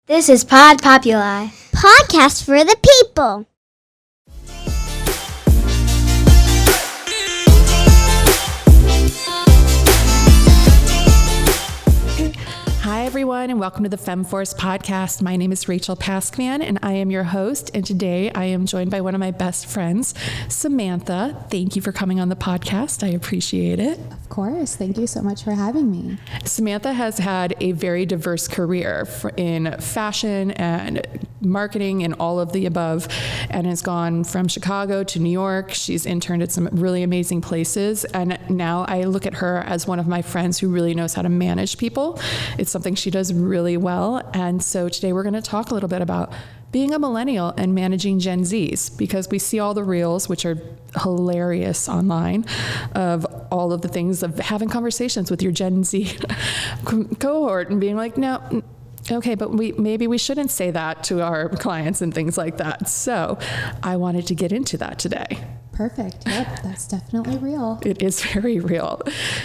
This is Pod Populi, podcast for the people. Hi, everyone, and welcome to the Femme Force Podcast. My name is Rachel Paskman, and I am your host. And today I am joined by one of my best friends, Samantha. Thank you for coming on the podcast. I appreciate it. Of course. Thank you so much for having me. Samantha has had a very diverse career in fashion and marketing and all of the above, and has gone from Chicago to New York. She's interned at some really amazing places. And now I look at her as one of my friends who really knows how to manage people. It's something she does really well. And so today we're going to talk a little bit about being a millennial and managing Gen Zs, because we see all the reels, which are hilarious online, of all of the things of having conversations with your Gen Z cohort and being like, no, okay, but maybe we shouldn't say that to our clients and things like that. So I wanted to get into that today. Perfect. Yep, that's definitely real. It is very real.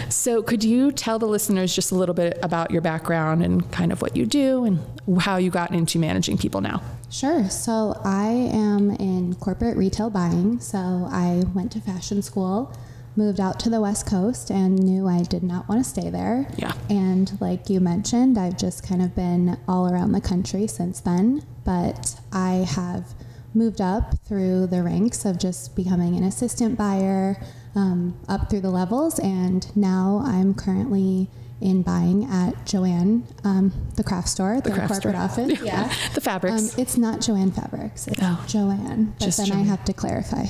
So could you tell the listeners just a little bit about your background and kind of what you do and how you got into managing people now? Sure. So I am in corporate retail buying. So I went to fashion school, moved out to the West Coast, and knew I did not want to stay there. Yeah. And like you mentioned, I've just kind of been all around the country since then. But I have moved up through the ranks of just becoming an assistant buyer, up through the levels, and now I'm currently in buying at Joanne, the craft store, the corporate store office. Yeah. The fabrics. It's not Joanne Fabrics, it's Joanne, but then Joanne. I have to clarify.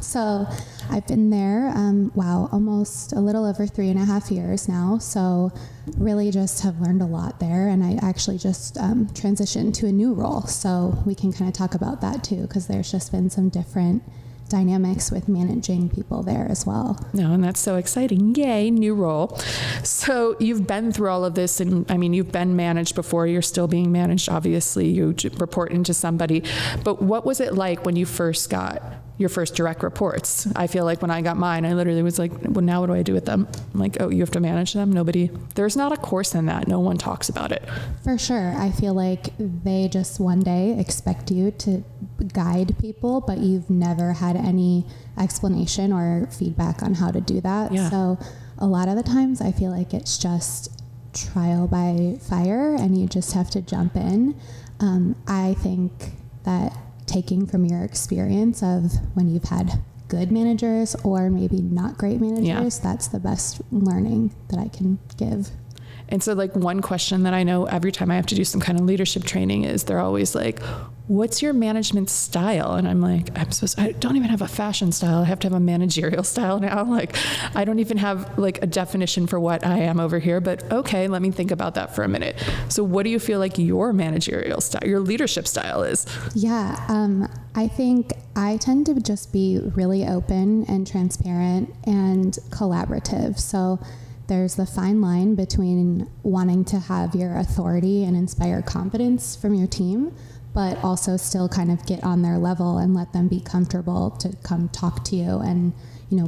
So I've been there, almost a little over 3.5 years now. So really just have learned a lot there. And I actually just transitioned to a new role. So we can kind of talk about that too, because there's just been some different dynamics with managing people there as well. No, and that's so exciting. Yay, new role. So you've been through all of this, and I mean, you've been managed before. You're still being managed, obviously. You report into somebody. But what was it like when you first got your first direct reports? I feel like when I got mine, I literally was like, well, now what do I do with them? I'm like, oh, you have to manage them? There's not a course in that. No one talks about it. For sure. I feel like they just one day expect you to guide people, but you've never had any explanation or feedback on how to do that. Yeah. So a lot of the times I feel like it's just trial by fire and you just have to jump in. I think that taking from your experience of when you've had good managers or maybe not great managers, that's the best learning that I can give. And so like one question that I know every time I have to do some kind of leadership training is they're always like, what's your management style? And I'm like, I don't even have a fashion style. I have to have a managerial style now. Like, I don't even have like a definition for what I am over here, but okay, let me think about that for a minute. So what do you feel like your managerial style, your leadership style is? Yeah. I think I tend to just be really open and transparent and collaborative. So there's the fine line between wanting to have your authority and inspire confidence from your team, but also still kind of get on their level and let them be comfortable to come talk to you and,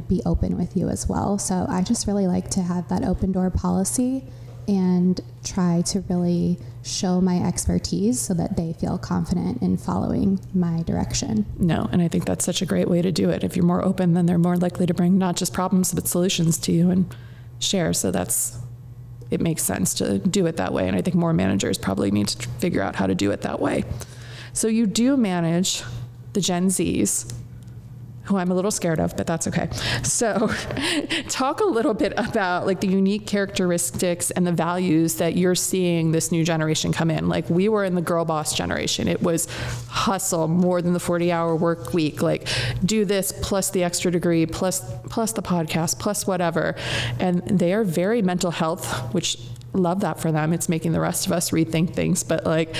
be open with you as well. So I just really like to have that open door policy and try to really show my expertise so that they feel confident in following my direction. No, and I think that's such a great way to do it. If you're more open, then they're more likely to bring not just problems, but solutions to you and share. So it makes sense to do it that way. And I think more managers probably need to figure out how to do it that way. So you do manage the Gen Zs, who I'm a little scared of, but that's okay. So talk a little bit about like the unique characteristics and the values that you're seeing this new generation come in. Like we were in the girl boss generation. It was hustle more than the 40-hour work week, like do this plus the extra degree, plus the podcast, plus whatever. And they are very mental health, which love that for them. It's making the rest of us rethink things, but like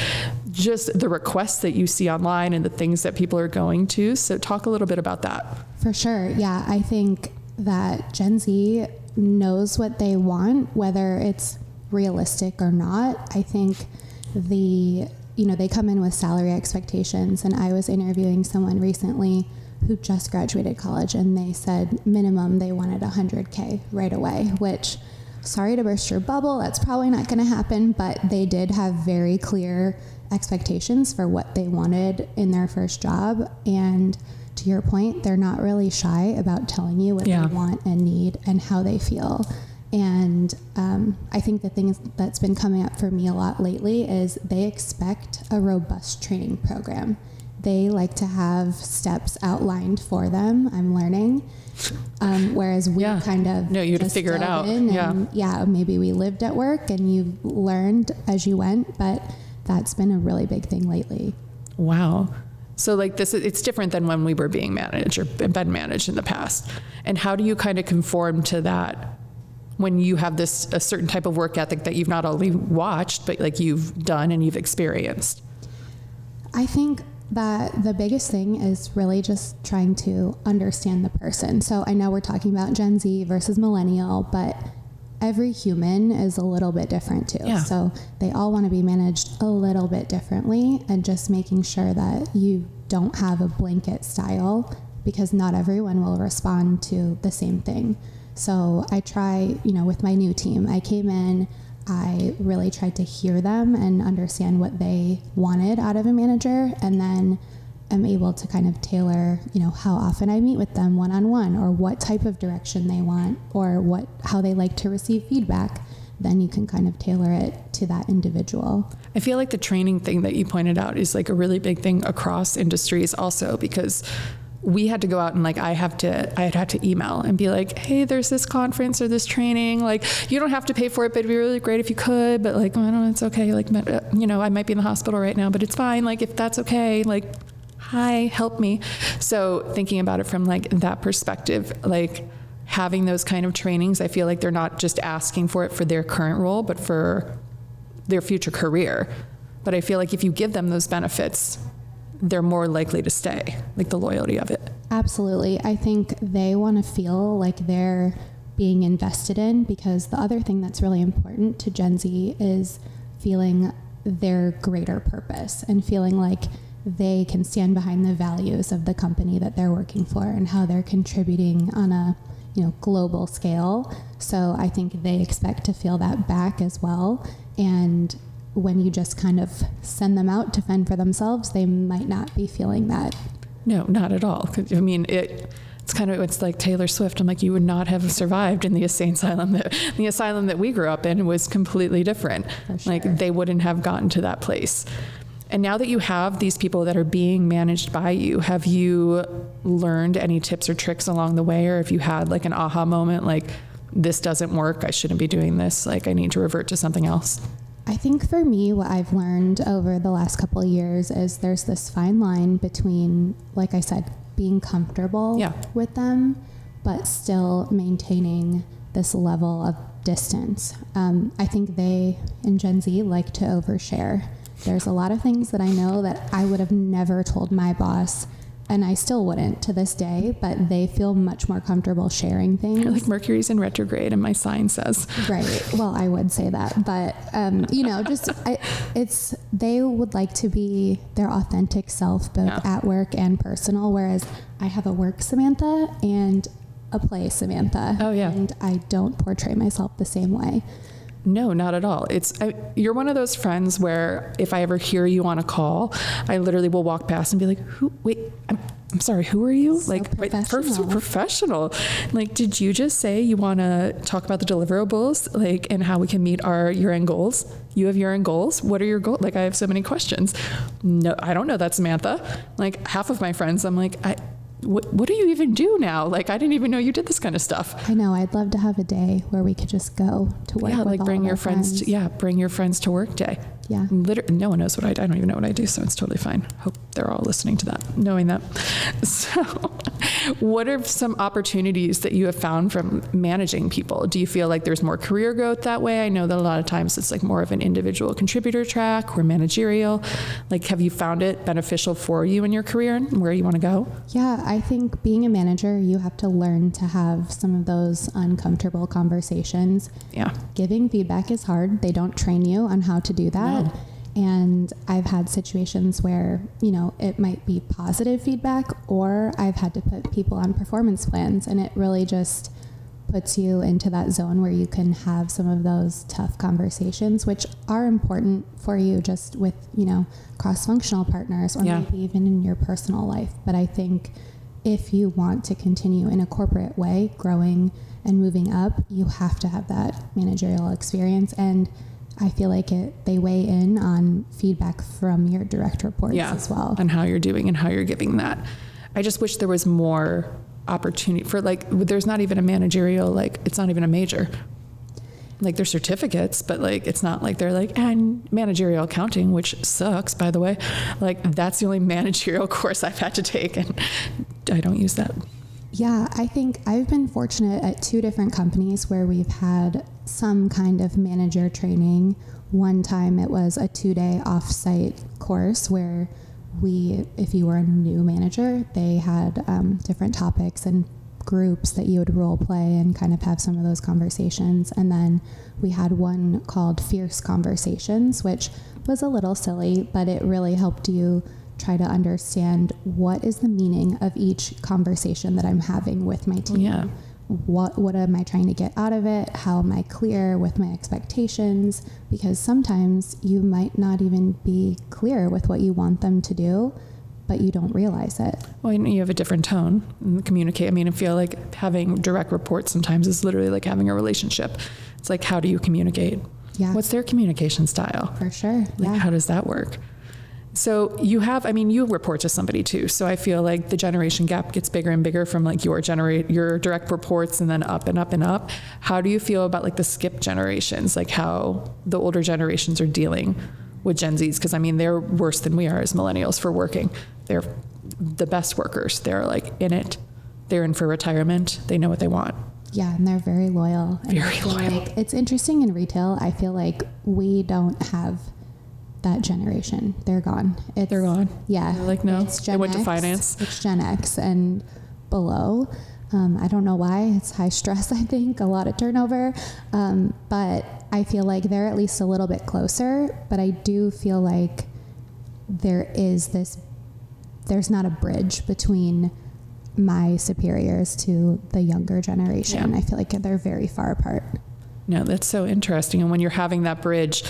just the requests that you see online and the things that people are going to. So talk a little bit about that. For sure. Yeah. I think that Gen Z knows what they want, whether it's realistic or not. I think they come in with salary expectations, and I was interviewing someone recently who just graduated college, and they said minimum they wanted $100K right away, which, sorry to burst your bubble, that's probably not going to happen, but they did have very clear expectations for what they wanted in their first job. And to your point, they're not really shy about telling you what they want and need and how they feel. And I think the thing that's been coming up for me a lot lately is they expect a robust training program. They like to have steps outlined for them. I'm learning. Whereas we kind of you had to figure it out. Maybe we lived at work and you learned as you went, but that's been a really big thing lately. Wow. So like it's different than when we were being managed or been managed in the past. And how do you kind of conform to that when you have a certain type of work ethic that you've not only watched, but like you've done and you've experienced? I think that the biggest thing is really just trying to understand the person. So I know we're talking about Gen Z versus Millennial, but every human is a little bit different too. Yeah. So they all want to be managed a little bit differently, and just making sure that you don't have a blanket style, because not everyone will respond to the same thing. So I try, with my new team, I came in, I really tried to hear them and understand what they wanted out of a manager, and then I'm able to kind of tailor, how often I meet with them one-on-one, or what type of direction they want, or how they like to receive feedback. Then you can kind of tailor it to that individual. I feel like the training thing that you pointed out is like a really big thing across industries also, because we had to go out and I had to email and be like, hey, there's this conference or this training. Like, you don't have to pay for it, but it'd be really great if you could. But I don't know, it's okay. I might be in the hospital right now, but it's fine. If that's okay, hi, help me. So thinking about it from that perspective, having those kind of trainings, I feel like they're not just asking for it for their current role, but for their future career. But I feel like if you give them those benefits, they're more likely to stay, the loyalty of it. Absolutely. I think they want to feel like they're being invested in, because the other thing that's really important to Gen Z is feeling their greater purpose and feeling like they can stand behind the values of the company that they're working for and how they're contributing on a global scale. So I think they expect to feel that back as well. And when you just kind of send them out to fend for themselves, they might not be feeling that. No, not at all. It's like Taylor Swift. I'm like, you would not have survived in the insane asylum. The asylum that we grew up in was completely different. For sure. They wouldn't have gotten to that place. And now that you have these people that are being managed by you, have you learned any tips or tricks along the way? Or if you had an aha moment, this doesn't work, I shouldn't be doing this, I need to revert to something else? I think for me, what I've learned over the last couple of years is there's this fine line between, like I said, being comfortable with them, but still maintaining this level of distance. I think they, in Gen Z, like to overshare. There's a lot of things that I know that I would have never told my boss, and I still wouldn't to this day, but they feel much more comfortable sharing things. Mercury's in retrograde and my sign says. Right. Well, I would say that, but they would like to be their authentic self, both at work and personal, whereas I have a work Samantha and a play Samantha. Oh yeah. And I don't portray myself the same way. No, not at all. You're one of those friends where if I ever hear you on a call, I literally will walk past and be like, I'm sorry, who are you? So professional. Did you just say you want to talk about the deliverables, and how we can meet our year-end goals? You have year-end goals? What are your goals? I have so many questions. No, I don't know that, Samantha. Half of my friends, I'm like, what do you even do now? I didn't even know you did this kind of stuff. I know. I'd love to have a day where we could just go to work. Yeah, with bring your friends. Bring your friends to work day. Yeah. Literally, no one knows what I do. I don't even know what I do, so it's totally fine. Hope they're all listening to that, knowing that. So, what are some opportunities that you have found from managing people? Do you feel like there's more career growth that way? I know that a lot of times it's more of an individual contributor track or managerial. Have you found it beneficial for you in your career and where you want to go? Yeah, I think being a manager, you have to learn to have some of those uncomfortable conversations. Yeah. Giving feedback is hard. They don't train you on how to do that. No. And I've had situations where, it might be positive feedback, or I've had to put people on performance plans, and it really just puts you into that zone where you can have some of those tough conversations, which are important for you just with, cross-functional partners or maybe even in your personal life. But I think if you want to continue in a corporate way, growing and moving up, you have to have that managerial experience. And I feel like they weigh in on feedback from your direct reports as well. And how you're doing and how you're giving that. I just wish there was more opportunity for there's not even a managerial, it's not even a major. There's certificates, but it's not like they're and managerial accounting, which sucks, by the way. That's the only managerial course I've had to take, and I don't use that. Yeah, I think I've been fortunate at 2 different companies where we've had some kind of manager training. One time it was a 2-day off-site course where if you were a new manager, they had different topics and groups that you would role play and kind of have some of those conversations. And then we had one called Fierce Conversations, which was a little silly, but it really helped you try to understand what is the meaning of each conversation that I'm having with my team. Yeah. What am I trying to get out of it? How am I clear with my expectations? Because sometimes you might not even be clear with what you want them to do, but you don't realize it. Well, you have a different tone and communicate. I feel like having direct reports sometimes is literally like having a relationship. It's how do you communicate? Yeah. What's their communication style? For sure. How does that work? So you report to somebody too. So I feel like the generation gap gets bigger and bigger from your direct reports and then up and up and up. How do you feel about the skip generations? How the older generations are dealing with Gen Zs? Because they're worse than we are as millennials for working. They're the best workers. They're in it. They're in for retirement. They know what they want. Yeah, and they're very loyal. Very loyal. It's interesting in retail. I feel like we don't have that generation. They're gone. They're gone. Yeah. They're no. It's Gen they went X, to finance. It's Gen X and below. I don't know why. It's high stress, I think, a lot of turnover. But I feel like they're at least a little bit closer. But I do feel like there's not a bridge between my superiors to the younger generation. Yeah. I feel like they're very far apart. No, that's so interesting. And when you're having that bridge,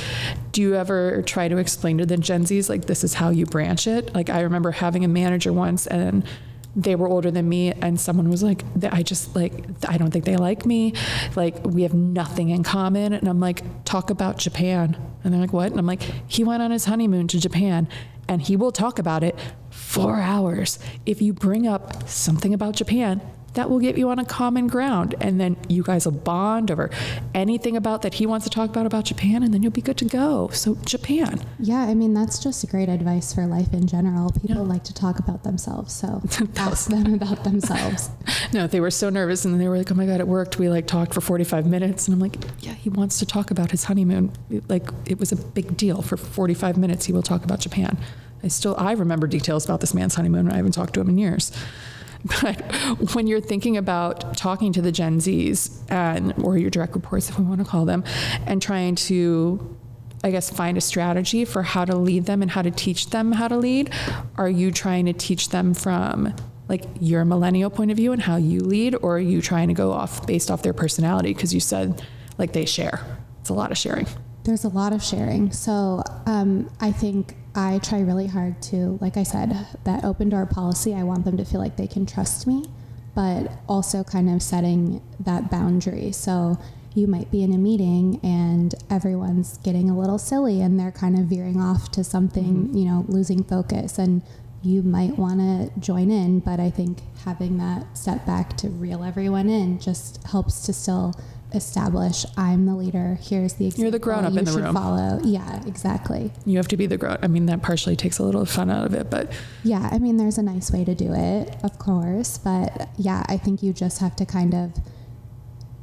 do you ever try to explain to the Gen Zs, this is how you branch it? I remember having a manager once and they were older than me and someone was I don't think they like me. We have nothing in common. And I'm talk about Japan. And they're what? And I'm he went on his honeymoon to Japan and he will talk about it 4 hours. If you bring up something about Japan, that will get you on a common ground. And then you guys will bond over anything about that he wants to talk about Japan, and then you'll be good to go. So Japan. Yeah, that's just great advice for life in general. People like to talk about themselves, so ask them about themselves. No, they were so nervous, and they were oh my God, it worked. We talked for 45 minutes, and I'm yeah, he wants to talk about his honeymoon. It was a big deal. For 45 minutes, he will talk about Japan. I remember details about this man's honeymoon, and I haven't talked to him in years. But when you're thinking about talking to the Gen Zs or your direct reports, if we want to call them, and trying to, find a strategy for how to lead them and how to teach them how to lead, are you trying to teach them from your millennial point of view and how you lead, or are you trying to go based off their personality? Because you said they share. It's a lot of sharing. There's a lot of sharing. So I think I try really hard to, like I said, that open door policy, I want them to feel like they can trust me, but also kind of setting that boundary. So you might be in a meeting and everyone's getting a little silly and they're kind of veering off to something, losing focus, and you might want to join in, but I think having that step back to reel everyone in just helps to still establish I'm the leader. Here's the example. You're the grown up in the room. Follow. Yeah, exactly. You have to be the grown. That partially takes a little fun out of it, but yeah, there's a nice way to do it, of course, but yeah, I think you just have to kind of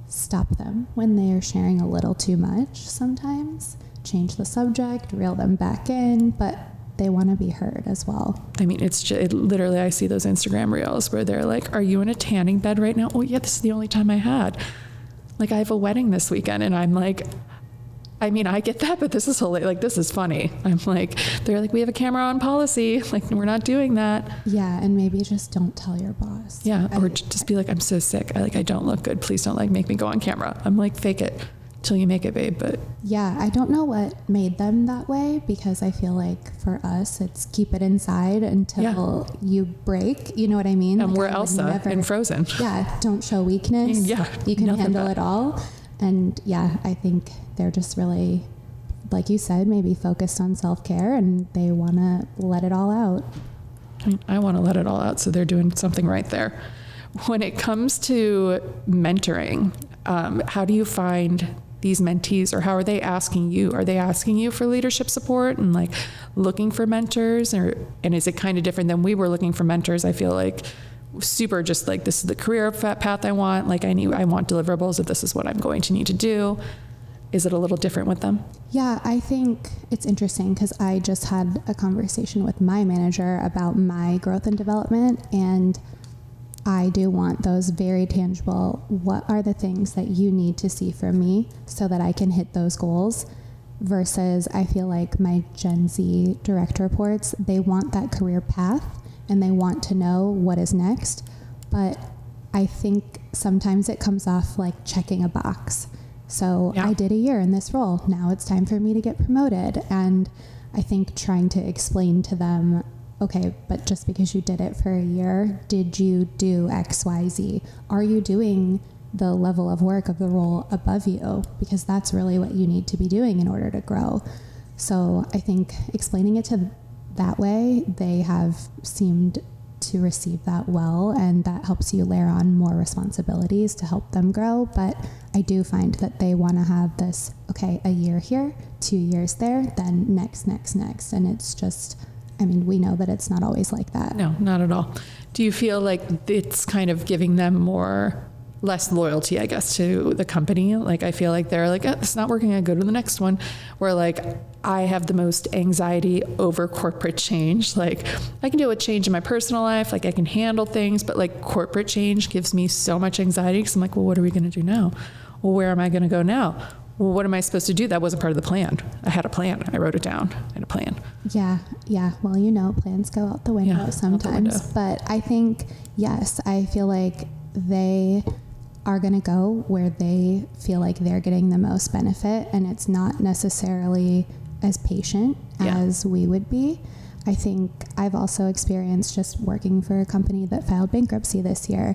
stop them when they are sharing a little too much sometimes, change the subject, reel them back in, but they want to be heard as well. It's just, literally, I see those Instagram reels where they're are you in a tanning bed right now? Oh yeah, this is the only time I had. I have a wedding this weekend, and I'm I mean, I get that, but this is hilarious. Like, this is funny. I'm like, they're like, we have a camera on policy. Like, we're not doing that. Yeah. And maybe just don't tell your boss. Yeah. Or just be like, I'm so sick. I don't look good. Please don't like make me go on camera. I'm like, fake it till you make it, babe. But yeah, I don't know what made them that way, because I feel like for us, it's keep it inside until you break. You know what I mean? And like, we're Elsa in Frozen. Yeah. Don't show weakness. Yeah. You can handle it all. And yeah, I think they're just really, like you said, maybe focused on self-care, and they want to let it all out. I want to let it all out, so they're doing something right there. When it comes to mentoring, how do you find these mentees, or how are they asking you? Are they asking you for leadership support and like looking for mentors, and is it kind of different than we were looking for mentors? I feel like super just like, this is the career path I want. Like I want deliverables if this is what I'm going to need to do. Is it a little different with them? Yeah, I think it's interesting because I just had a conversation with my manager about my growth and development, and I do want those very tangible, what are the things that you need to see from me so that I can hit those goals, versus I feel like my Gen Z direct reports, they want that career path and they want to know what is next. But I think sometimes it comes off like checking a box. So I did a year in this role. Now it's time for me to get promoted. And I think trying to explain to them, okay, but just because you did it for a year, did you do X, Y, Z? Are you doing the level of work of the role above you? Because that's really what you need to be doing in order to grow. So I think explaining it to that way, they have seemed to receive that well, and that helps you layer on more responsibilities to help them grow. But I do find that they want to have this, okay, a year here, 2 years there, then next. And it's just, I mean, we know that it's not always like that. No, not at all. Do you feel like it's kind of giving them less loyalty, I guess, to the company? Like, I feel like they're like, oh, it's not working, I go to the next one. Where like, I have the most anxiety over corporate change. Like, I can deal with change in my personal life, like I can handle things, but like corporate change gives me so much anxiety, because I'm like, well, what are we going to do now? Well, where am I going to go now? Well, what am I supposed to do? That wasn't part of the plan. I had a plan. I wrote it down. I had a plan. Yeah. Well, plans go out the window sometimes. But I think, yes, I feel like they are going to go where they feel like they're getting the most benefit, and it's not necessarily as patient as we would be. I think I've also experienced just working for a company that filed bankruptcy this year.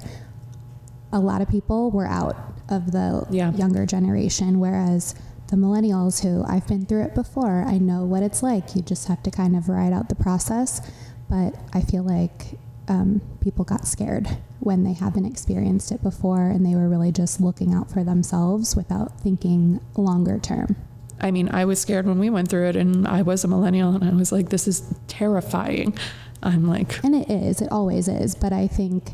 A lot of people were out of the younger generation, whereas the millennials, who I've been through it before, I know what it's like. You just have to kind of ride out the process. But I feel like people got scared when they haven't experienced it before, and they were really just looking out for themselves without thinking longer term. I mean, I was scared when we went through it, and I was a millennial, and I was like, this is terrifying. I'm like... And it always is. But I think...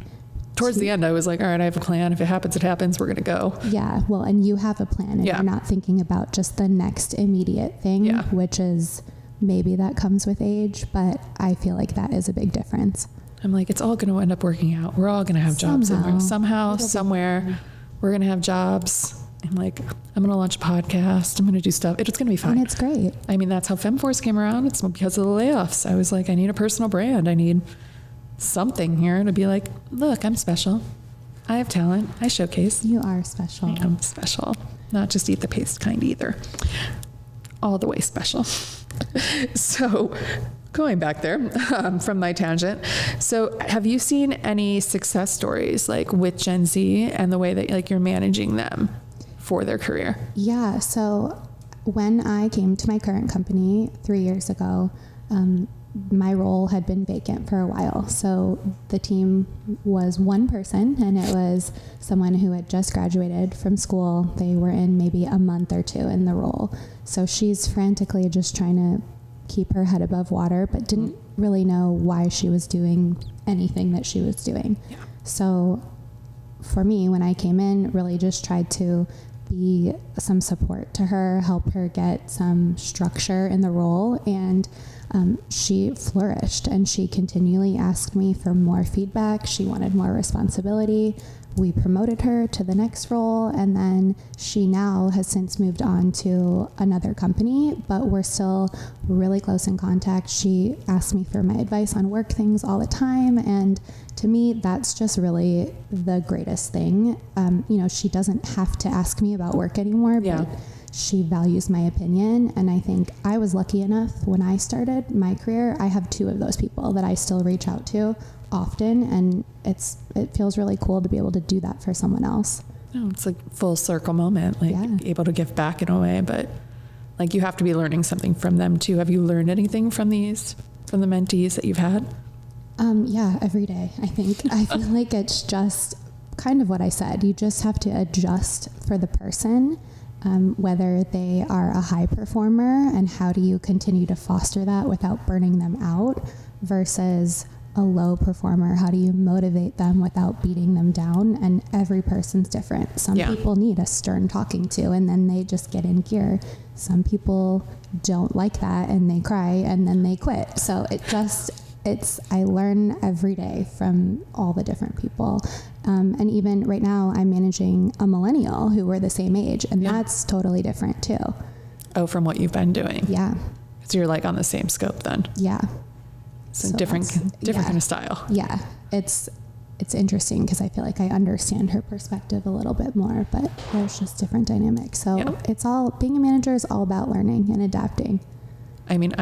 Towards the end, I was like, all right, I have a plan. If it happens, it happens. We're going to go. Yeah, well, and you have a plan, and you're not thinking about just the next immediate thing, which is maybe that comes with age, but I feel like that is a big difference. I'm like, it's all going to end up working out. We're all going to have jobs somehow, somewhere. We're going to have jobs. I'm like, I'm going to launch a podcast. I'm going to do stuff. It's going to be fine. And it's great. I mean, that's how Femme Force came around. It's because of the layoffs. I was like, I need a personal brand. I need something here to be like, look, I'm special. I have talent. I showcase. You are special. I am special. Not just eat the paste kind either. All the way special. So going back there from my tangent. So have you seen any success stories like with Gen Z and the way that like you're managing them for their career? Yeah. So when I came to my current company 3 years ago, my role had been vacant for a while. So the team was one person, and it was someone who had just graduated from school. They were in maybe a month or two in the role. So she's frantically just trying to keep her head above water, but didn't really know why she was doing anything that she was doing. Yeah. So for me, when I came in, really just tried to be some support to her, help her get some structure in the role. And she flourished, and she continually asked me for more feedback. She wanted more responsibility. We promoted her to the next role, and then she now has since moved on to another company, but we're still really close in contact. She asks me for my advice on work things all the time, and to me, that's just really the greatest thing. She doesn't have to ask me about work anymore, but she values my opinion, and I think I was lucky enough when I started my career. I have 2 of those people that I still reach out to often, and it feels really cool to be able to do that for someone else. It's like full circle moment, able to give back in a way, but like you have to be learning something from them too. Have you learned anything from the mentees that you've had? Every day. I feel like it's just kind of what I said. You just have to adjust for the person, whether they are a high performer, and how do you continue to foster that without burning them out, versus a low performer. How do you motivate them without beating them down? And every person's different. Some people need a stern talking to, and then they just get in gear. Some people don't like that, and they cry, and then they quit. So I learn every day from all the different people. And even right now, I'm managing a millennial who we're the same age, and that's totally different too. Oh, from what you've been doing? Yeah. So you're like on the same scope then? Yeah. So different kind of style. Yeah. It's interesting because I feel like I understand her perspective a little bit more, but there's just different dynamics. So being a manager is all about learning and adapting. I mean,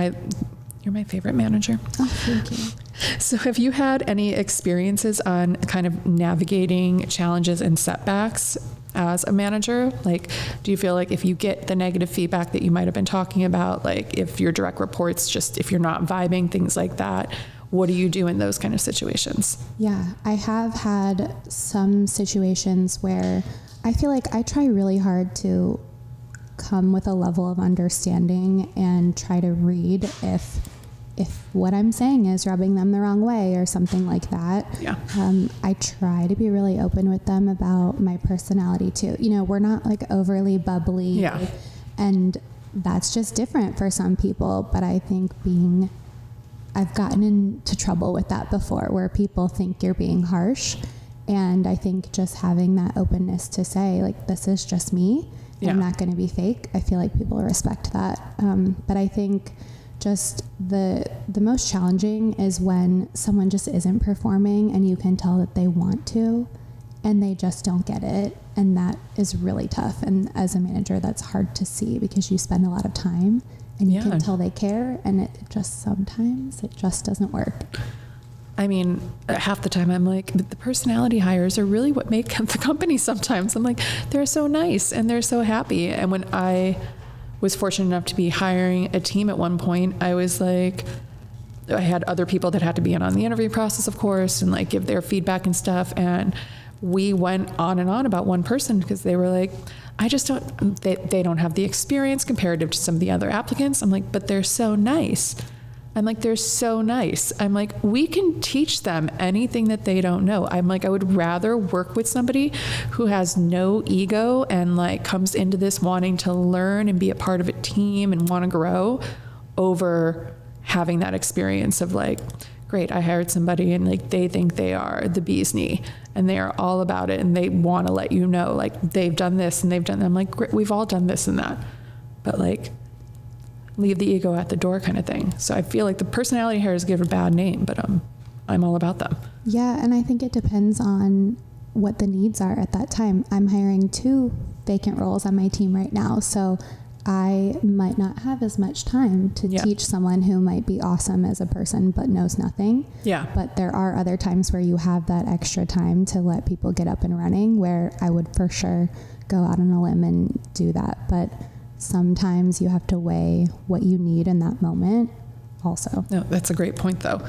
you're my favorite manager. Oh, thank you. So have you had any experiences on kind of navigating challenges and setbacks as a manager? Like, do you feel like if you get the negative feedback that you might have been talking about, like if your direct reports, just if you're not vibing, things like that, what do you do in those kind of situations? Yeah, I have had some situations where I feel like I try really hard to come with a level of understanding and try to read if what I'm saying is rubbing them the wrong way or something like that. Yeah. I try to be really open with them about my personality too. We're not like overly bubbly. Yeah. And that's just different for some people. But I think I've gotten into trouble with that before, where people think you're being harsh. And I think just having that openness to say, like, this is just me. Yeah. I'm not going to be fake. I feel like people respect that. But I think just the most challenging is when someone just isn't performing and you can tell that they want to and they just don't get it. And that is really tough. And as a manager, that's hard to see because you spend a lot of time and you can tell they care, and sometimes it just doesn't work. I mean, half the time I'm like, the personality hires are really what make the company sometimes. I'm like, they're so nice and they're so happy. And when I was fortunate enough to be hiring a team at one point, I was like, I had other people that had to be in on the interview process, of course, and like give their feedback and stuff. And we went on and on about one person because they were like, they don't have the experience comparative to some of the other applicants. I'm like, but they're so nice. I'm like, they're so nice. I'm like, we can teach them anything that they don't know. I'm like, I would rather work with somebody who has no ego and like comes into this wanting to learn and be a part of a team and want to grow, over having that experience of like, great, I hired somebody and like they think they are the bee's knee and they are all about it and they want to let you know like they've done this and they've done that. I'm like, great, we've all done this and that, but like, leave the ego at the door kind of thing. So I feel like the personality hires give a bad name, but I'm all about them. Yeah, and I think it depends on what the needs are at that time. I'm hiring 2 vacant roles on my team right now, so I might not have as much time to teach someone who might be awesome as a person but knows nothing. Yeah. But there are other times where you have that extra time to let people get up and running, where I would for sure go out on a limb and do that. But sometimes you have to weigh what you need in that moment also. No, that's a great point though.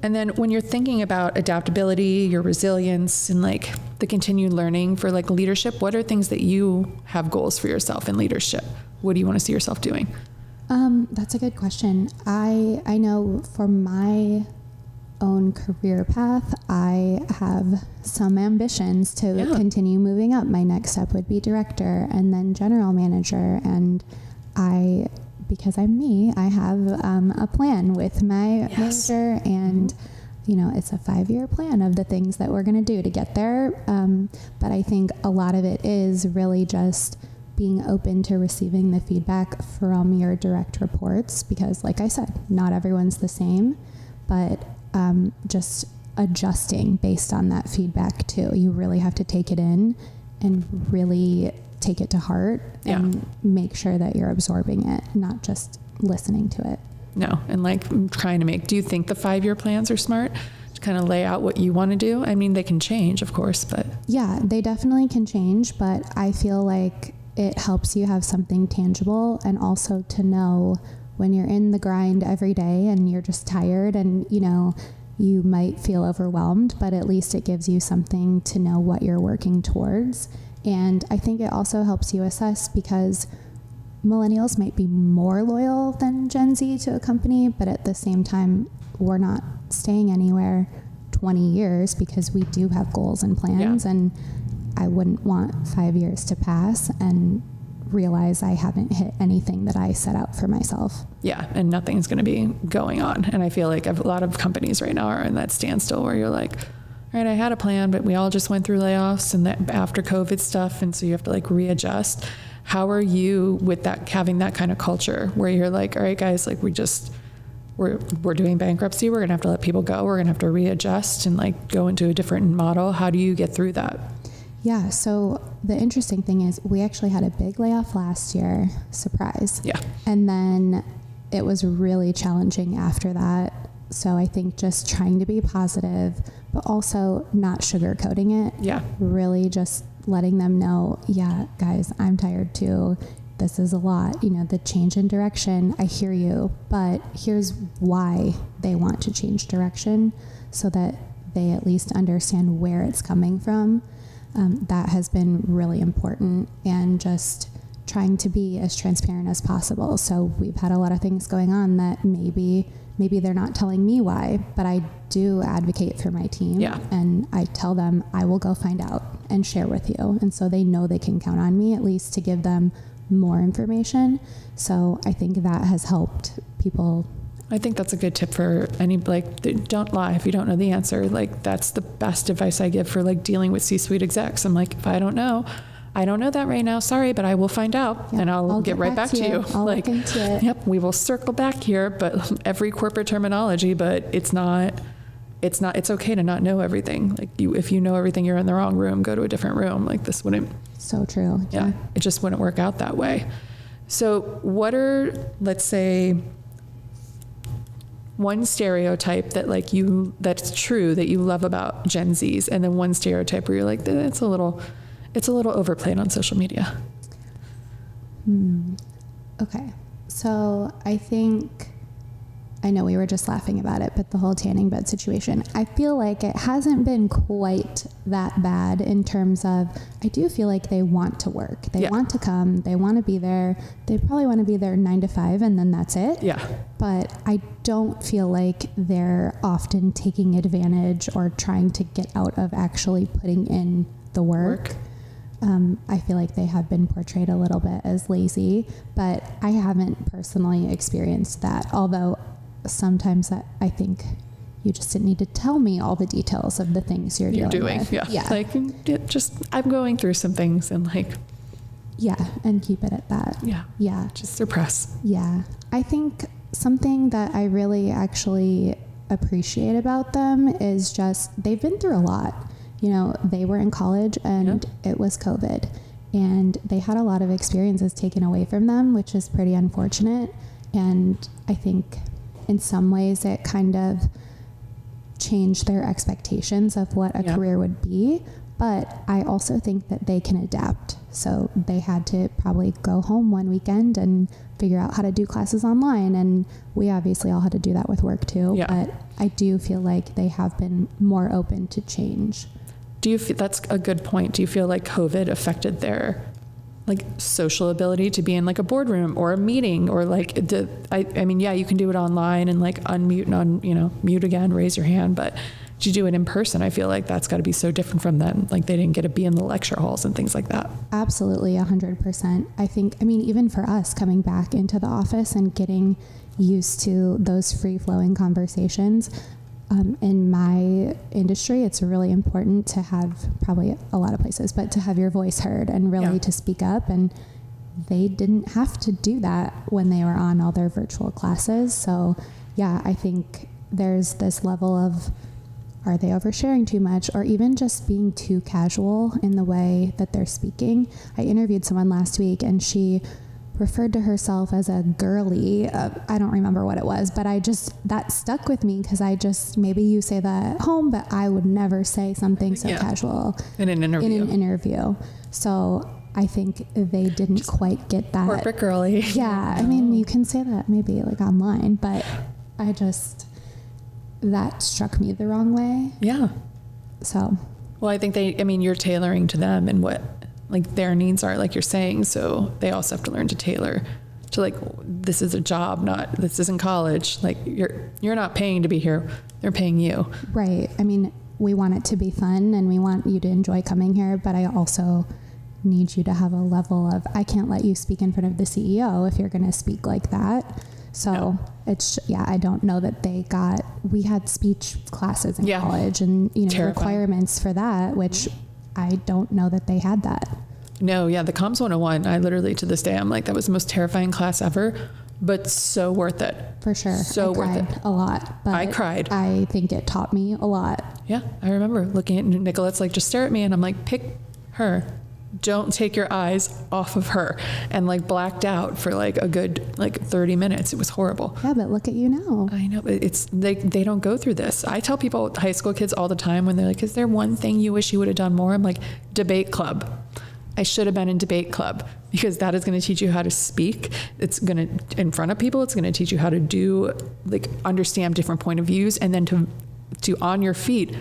And then when you're thinking about adaptability, your resilience, and like the continued learning for like leadership, what are things that you have goals for yourself in leadership? What do you want to see yourself doing? That's a good question. I know for my own career path, I have some ambitions to continue moving up. My next step would be director and then general manager. And I because I'm me, I have a plan with my Yes. manager, and it's a 5-year plan of the things that we're going to do to get there. But I think a lot of it is really just being open to receiving the feedback from your direct reports, because like I said, not everyone's the same, but just adjusting based on that feedback too. You really have to take it in and really take it to heart and make sure that you're absorbing it, not just listening to it. No. And like I'm trying to do you think the 5-year plans are smart to kind of lay out what you want to do? I mean, they can change, of course, but. Yeah, they definitely can change, but I feel like it helps you have something tangible, and also to know when you're in the grind every day and you're just tired and, you might feel overwhelmed, but at least it gives you something to know what you're working towards. And I think it also helps you assess, because millennials might be more loyal than Gen Z to a company, but at the same time, we're not staying anywhere 20 years because we do have goals and plans. And I wouldn't want 5 years to pass and realize I haven't hit anything that I set out for myself. Yeah, and nothing's going to be going on. And I feel like a lot of companies right now are in that standstill where you're like, all right, I had a plan, but we all just went through layoffs and that after COVID stuff, and so you have to like readjust. How are you with that, having that kind of culture where you're like, all right, guys, like we're doing bankruptcy, we're gonna have to let people go, we're gonna have to readjust and like go into a different model? How do you get through that? Yeah, so the interesting thing is we actually had a big layoff last year, surprise. Yeah. And then it was really challenging after that. So I think just trying to be positive, but also not sugarcoating it. Yeah. Really just letting them know, yeah, guys, I'm tired too. This is a lot, the change in direction. I hear you, but here's why they want to change direction, so that they at least understand where it's coming from. That has been really important, and just trying to be as transparent as possible. So we've had a lot of things going on that maybe they're not telling me why, but I do advocate for my team. Yeah. And I tell them I will go find out and share with you. And so they know they can count on me at least to give them more information. So I think that has helped people. I think that's a good tip for any, don't lie if you don't know the answer. Like, that's the best advice I give for like dealing with C-suite execs. I'm like, if I don't know that right now, sorry, but I will find out, and I'll get right back to you. I'll look into it. Yep, we will circle back here, but every corporate terminology, but it's okay to not know everything. Like if you know everything, you're in the wrong room, go to a different room. Like this wouldn't. So true. Yeah, it just wouldn't work out that way. So what are, let's say, one stereotype that that's true that you love about Gen Zs, and then one stereotype where you're like, it's a little overplayed on social media? Okay. So I know we were just laughing about it, but the whole tanning bed situation, I feel like it hasn't been quite that bad in terms of, I do feel like they want to work. They want to come. They want to be there. They probably want to be there 9 to 5 and then that's it. Yeah. But I don't feel like they're often taking advantage or trying to get out of actually putting in the work. I feel like they have been portrayed a little bit as lazy, but I haven't personally experienced that. Although sometimes I think you just didn't need to tell me all the details of the things you're doing with. Yeah. Like, I'm going through some things and and keep it at that. Yeah. Just suppress. Yeah. I think something that I really actually appreciate about them is just, they've been through a lot. They were in college and it was COVID, and they had a lot of experiences taken away from them, which is pretty unfortunate. And I think in some ways it kind of changed their expectations of what a career would be. But I also think that they can adapt. So they had to probably go home one weekend and figure out how to do classes online. And we obviously all had to do that with work too. Yeah. But I do feel like they have been more open to change. Do you feel, that's a good point. Do you feel like COVID affected their social ability to be in a boardroom or a meeting, or you can do it online and unmute and mute again, raise your hand, but to do it in person, I feel like that's got to be so different from them. Like they didn't get to be in the lecture halls and things like that. Absolutely, 100%. I think, I mean, even for us coming back into the office and getting used to those free-flowing conversations, in my industry, it's really important to have, probably a lot of places, but to have your voice heard and really to speak up. And they didn't have to do that when they were on all their virtual classes. So yeah, I think there's this level of, are they oversharing too much, or even just being too casual in the way that they're speaking? I interviewed someone last week and she referred to herself as a girly. I don't remember what it was, but that stuck with me because maybe you say that at home, but I would never say something so casual in an interview. So I think they didn't just quite get that. Corporate girly. Yeah. I mean, you can say that maybe like online, but that struck me the wrong way. Yeah. So. Well, I think you're tailoring to them and what like their needs are, like you're saying. So they also have to learn to tailor to like, this is a job, this isn't college. Like you're not paying to be here. They're paying you. Right. I mean, we want it to be fun and we want you to enjoy coming here, but I also need you to have a level of, I can't let you speak in front of the CEO if you're going to speak like that. So I don't know that we had speech classes in college and, requirements for that, which I don't know that they had that. No, yeah, the Comms 101, I literally to this day, I'm like, that was the most terrifying class ever, but so worth it. For sure. So worth it. A lot. But I cried. I think it taught me a lot. Yeah, I remember looking at Nicolette's like, just stare at me, and I'm like, pick her. Don't take your eyes off of her, and like blacked out for like a good like 30 minutes. It was horrible. Yeah, but look at you now. I know, but they don't go through this. I tell people, high school kids all the time when they're like, is there one thing you wish you would have done more? I'm like, debate club. I should have been in debate club because that is going to teach you how to speak. It's going to, in front of people, it's going to teach you how to understand different point of views, and then to on your feet,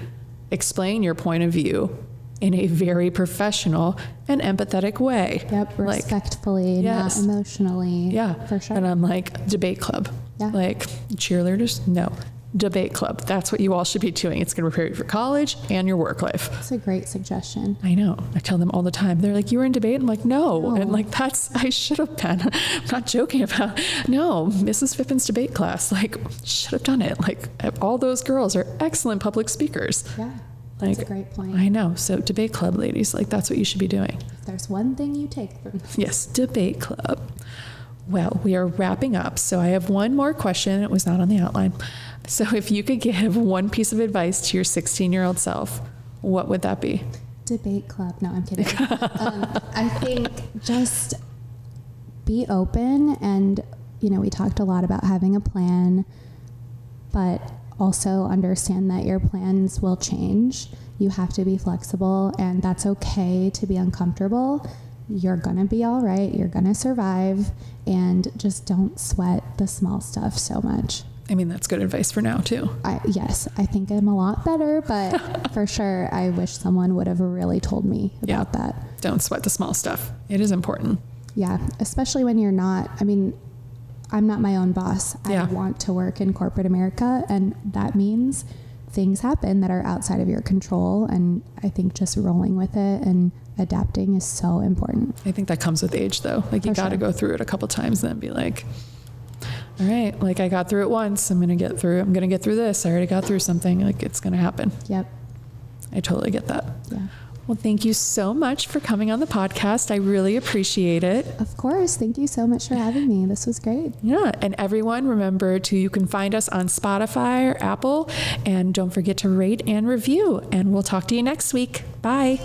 explain your point of view in a very professional and empathetic way. Yep, respectfully, not emotionally. Yeah, for sure. And I'm like, debate club. Yeah. Like cheerleaders, no. Debate club. That's what you all should be doing. It's going to prepare you for college and your work life. That's a great suggestion. I know. I tell them all the time. They're like, you were in debate? I'm like, no. And like, I should have been. I'm not joking about, no, Mrs. Fippin's debate class, like, should have done it. Like, all those girls are excellent public speakers. Yeah. That's a great point. I know. So debate club, ladies, like that's what you should be doing. If there's one thing you take from this. Yes, debate club. Well, we are wrapping up. So I have one more question. It was not on the outline. So if you could give one piece of advice to your 16-year-old self, what would that be? Debate club. No, I'm kidding. I think just be open. And, we talked a lot about having a plan, but also understand that your plans will change. You have to be flexible, and that's okay to be uncomfortable. You're going to be all right. You're going to survive, and just don't sweat the small stuff so much. I mean, that's good advice for now too. Yes, I think I'm a lot better, but for sure, I wish someone would have really told me about that. Don't sweat the small stuff. It is important. Yeah, especially when you're not, I'm not my own boss. I want to work in corporate America, and that means things happen that are outside of your control. And I think just rolling with it and adapting is so important. I think that comes with age though. Like you got to go through it a couple times and then be like, all right, like I got through it once. I'm going to get through this. I already got through something. Like it's going to happen. Yep. I totally get that. Yeah. Well, thank you so much for coming on the podcast. I really appreciate it. Of course. Thank you so much for having me. This was great. Yeah. And everyone, remember you can find us on Spotify or Apple. And don't forget to rate and review. And we'll talk to you next week. Bye.